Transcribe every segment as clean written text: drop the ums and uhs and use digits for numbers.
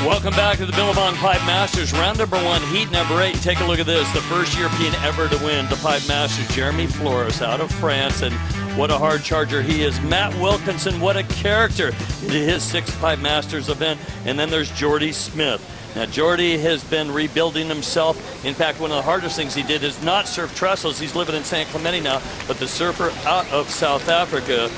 Welcome back to the Billabong Pipe Masters, round number 1, heat number 8. Take a look at this, the first European ever to win the Pipe Masters, Jeremy Flores out of France, and what a hard charger he is. Matt Wilkinson, what a character, in his 6th Pipe Masters event. And then there's Jordy Smith. Now, Jordy has been rebuilding himself. In fact, one of the hardest things he did is not surf trestles. He's living in San Clemente now, but the surfer out of South Africa,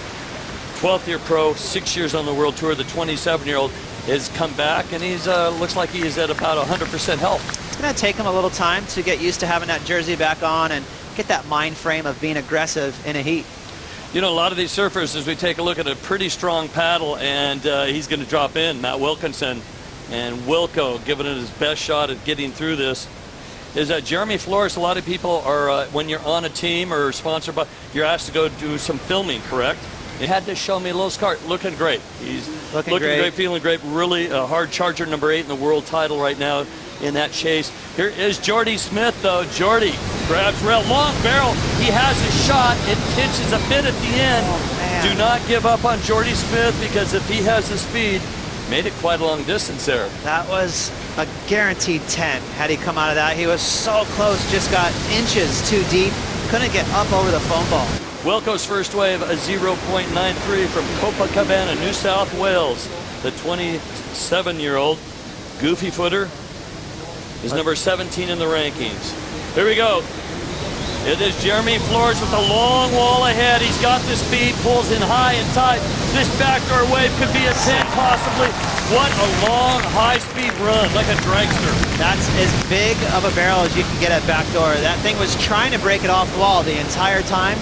12th year pro, 6 years on the world tour, the 27-year-old, has come back, and he's looks like he is at about 100% health. It's going to take him a little time to get used to having that jersey back on and get that mind frame of being aggressive in a heat. You know, a lot of these surfers, as we take a look at a pretty strong paddle, and he's going to drop in, Matt Wilkinson, and Wilco giving it his best shot at getting through this. Is that Jeremy Flores, a lot of people are, when you're on a team or sponsored by, you're asked to go do some filming, correct? He had to show me a little scar. Looking great. He's looking great, feeling great. Really a hard charger, number 8 in the world title right now in that chase. Here is Jordy Smith, though. Jordy grabs rail, long barrel. He has a shot. It pinches a bit at the end. Oh, do not give up on Jordy Smith, because if he has the speed, made it quite a long distance there. That was a guaranteed 10. Had he come out of that, he was so close, just got inches too deep. Couldn't get up over the foam ball. Wilco's first wave, a 0.93 from Copacabana, New South Wales. The 27-year-old goofy footer is number 17 in the rankings. Here we go. It is Jeremy Flores with a long wall ahead. He's got the speed, pulls in high and tight. This backdoor wave could be a 10 possibly. What a long, high-speed run, like a dragster. That's as big of a barrel as you can get at backdoor. That thing was trying to break it off the wall the entire time.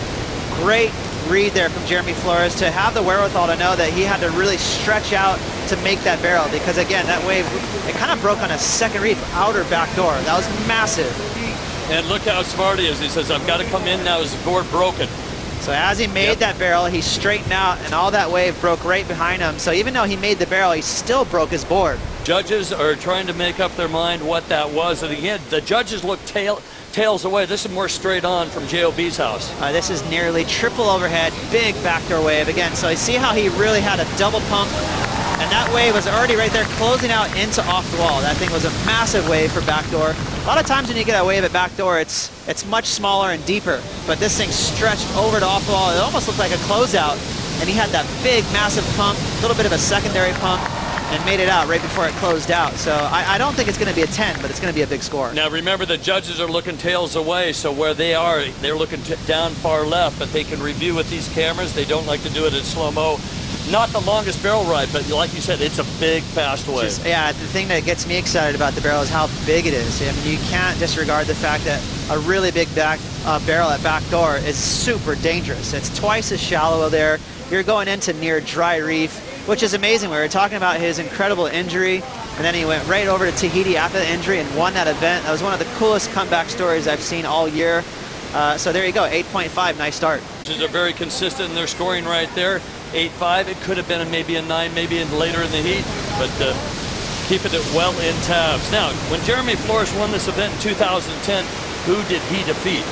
Great read there from Jeremy Flores to have the wherewithal to know that he had to really stretch out to make that barrel, because again, that wave, it kind of broke on a second reef outer back door. That was massive. And look how smart he is. He says, I've got to come in now, his board broken. So as he made that barrel, he straightened out, and all that wave broke right behind him. So even though he made the barrel, he still broke his board. Judges are trying to make up their mind what that was. And again, the judges look tails away. This is more straight on from JOB's house. This is nearly triple overhead, big backdoor wave. Again, so you see how he really had a double pump, and that wave was already right there closing out into off the wall. That thing was a massive wave for backdoor. A lot of times when you get a wave at backdoor, it's much smaller and deeper, but this thing stretched over to off the wall. It almost looked like a closeout, and he had that big, massive pump, a little bit of a secondary pump, and made it out right before it closed out. So I don't think it's going to be a 10, but it's going to be a big score. Now remember, the judges are looking tails away, so where they are, they're looking down far left, but they can review with these cameras. They don't like to do it in slow-mo. Not the longest barrel ride, but like you said, it's a big, fast wave. Yeah, the thing that gets me excited about the barrel is how big it is. I mean, you can't disregard the fact that a really big barrel at backdoor is super dangerous. It's twice as shallow there. You're going into near dry reef, which is amazing. We were talking about his incredible injury, and then he went right over to Tahiti after the injury and won that event. That was one of the coolest comeback stories I've seen all year. So there you go, 8.5, nice start. They're very consistent in their scoring right there. 8.5, it could have been maybe a 9, maybe later in the heat, but keeping it well in tabs. Now, when Jeremy Flores won this event in 2010, who did he defeat?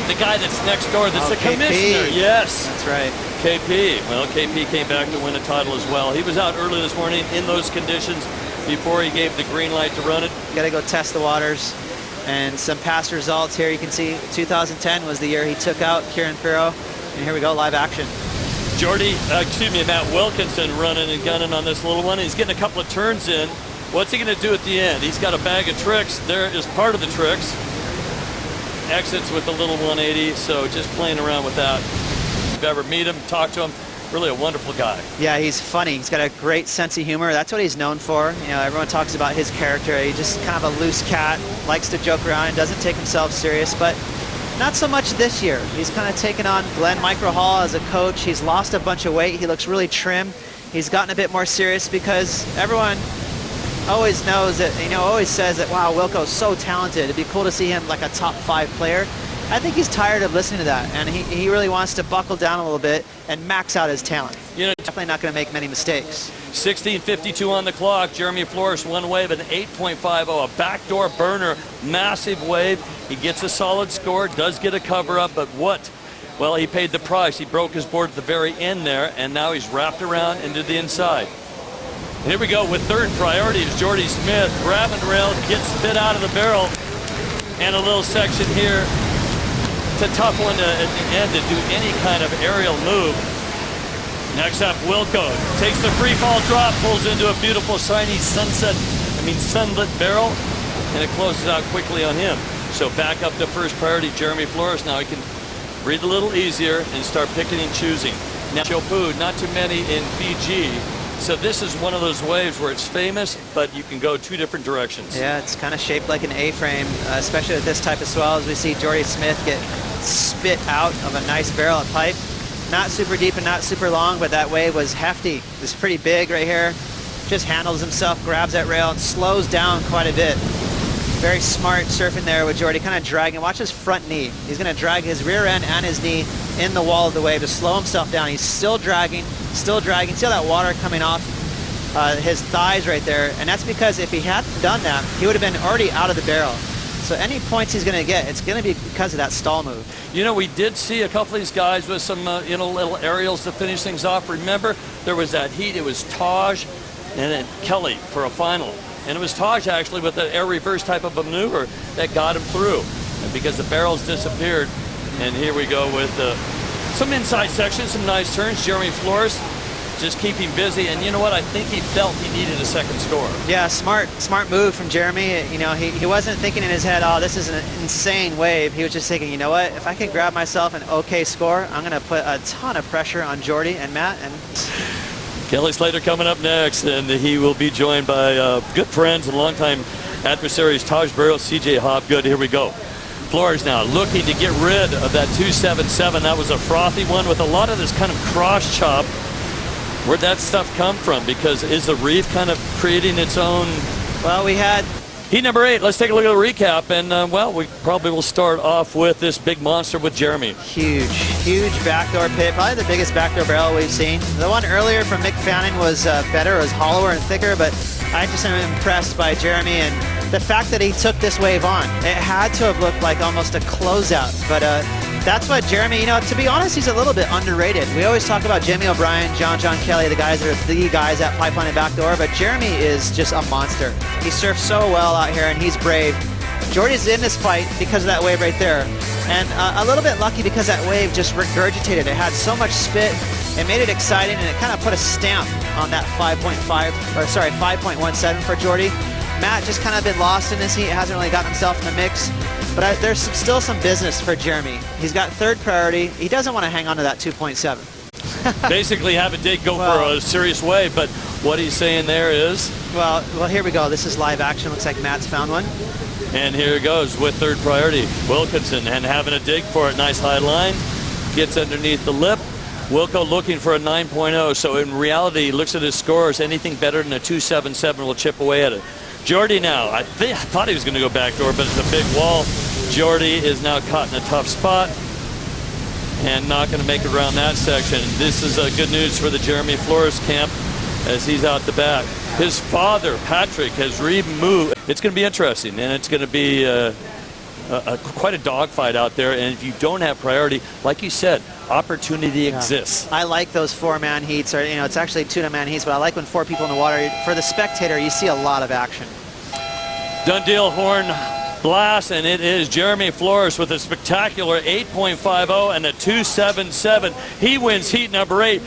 The guy that's next door, that's the KP. commissioner. Yes. That's right. KP. Well, KP came back to win a title as well. He was out early this morning in those conditions before he gave the green light to run it. You got to go test the waters. And some past results here. You can see 2010 was the year he took out Kieran Farrow. And here we go, live action. Matt Wilkinson running and gunning on this little one. He's getting a couple of turns in. What's he going to do at the end? He's got a bag of tricks. There is part of the tricks. Exits with the little 180, so just playing around with that. If you ever meet him, talk to him, really a wonderful guy. Yeah, he's funny. He's got a great sense of humor. That's what he's known for. You know, everyone talks about his character. He's just kind of a loose cat, likes to joke around, and doesn't take himself serious, but not so much this year. He's kind of taken on Glenn Microhall as a coach. He's lost a bunch of weight. He looks really trim. He's gotten a bit more serious because everyone always knows that, always says that, wow, Wilco's so talented. It'd be cool to see him like a top 5 player. I think he's tired of listening to that, and he really wants to buckle down a little bit and max out his talent. Definitely not going to make many mistakes. 16:52 on the clock. Jeremy Flores, one wave, an 8.50, a backdoor burner, massive wave. He gets a solid score, does get a cover up, but what? Well, he paid the price. He broke his board at the very end there, and now he's wrapped around into the inside. And here we go with third priority is Jordy Smith. Grabbing rail, gets spit out of the barrel. And a little section here. It's a tough one at the end to do any kind of aerial move. Next up, Wilco takes the free fall drop, pulls into a beautiful shiny sunlit barrel, and it closes out quickly on him. So back up to first priority, Jeremy Flores. Now he can breathe a little easier and start picking and choosing. Now Chopu, not too many in Fiji. So this is one of those waves where it's famous, but you can go two different directions. Yeah, it's kind of shaped like an A-frame, especially with this type of swell, as we see Jordy Smith get spit out of a nice barrel of pipe. Not super deep and not super long, but that wave was hefty. It's pretty big right here. Just handles himself, grabs that rail, and slows down quite a bit. Very smart surfing there with Jordy, kind of dragging. Watch his front knee. He's going to drag his rear end and his knee in the wall of the wave to slow himself down. He's still dragging, still dragging. See all that water coming off his thighs right there? And that's because if he hadn't done that, he would have been already out of the barrel. So any points he's going to get, it's going to be because of that stall move. You know, we did see a couple of these guys with some, little aerials to finish things off. Remember, there was that heat. It was Taj and then Kelly for a final. And it was Taj actually with the air reverse type of a maneuver that got him through. And because the barrels disappeared. And here we go with some inside sections, some nice turns. Jeremy Flores just keeping busy, and you know what? I think he felt he needed a second score. Yeah, smart move from Jeremy. You know, he wasn't thinking in his head, oh, this is an insane wave. He was just thinking, you know what? If I can grab myself an okay score, I'm going to put a ton of pressure on Jordy and Matt. And Kelly Slater coming up next, and he will be joined by good friends and longtime adversaries, Taj Burrow, CJ Hobgood. Here we go. Flores now looking to get rid of that 277. That was a frothy one with a lot of this kind of cross chop. Where'd that stuff come from? Because is the reef kind of creating its own? Well, we had heat number 8. Let's take a look at the recap. And, well, we probably will start off with this big monster with Jeremy. huge backdoor pit. Probably the biggest backdoor barrel we've seen. The one earlier from Mick Fanning was better. It was hollower and thicker, but I just am impressed by Jeremy and the fact that he took this wave on. It had to have looked like almost a closeout, but that's what Jeremy, you know, to be honest, he's a little bit underrated. We always talk about Jimmy O'Brien, John Kelly, the guys that are the guys at Pipeline and Backdoor, but Jeremy is just a monster. He surfs so well out here, and he's brave. Jordy's in this fight because of that wave right there. And a little bit lucky because that wave just regurgitated. It had so much spit, it made it exciting, and it kind of put a stamp on that 5.17 for Jordy. Matt just kind of been lost in this heat, hasn't really gotten himself in the mix. But there's still some business for Jeremy. He's got third priority. He doesn't want to hang on to that 2.7. Basically have a dig go for a serious wave, but what he's saying there is? Well, here we go. This is live action. Looks like Matt's found one. And here it goes with third priority. Wilkinson and having a dig for it. Nice high line. Gets underneath the lip. Wilco looking for a 9.0. So in reality, he looks at his scores. Anything better than a 2.77 will chip away at it. Jordy now, I thought he was going to go backdoor, but it's a big wall. Jordy is now caught in a tough spot and not going to make it around that section. This is good news for the Jeremy Flores camp as he's out the back. His father, Patrick, has removed. It's going to be interesting, and it's going to be quite a dogfight out there. And if you don't have priority, like you said, opportunity exists. I like those 4-man heats, or it's actually 2-man heats, but I like when 4 people in the water. For the spectator, you see a lot of action. Done deal, horn blast, and it is Jeremy Flores with a spectacular 8.50 and a 2.77. He wins heat number 8.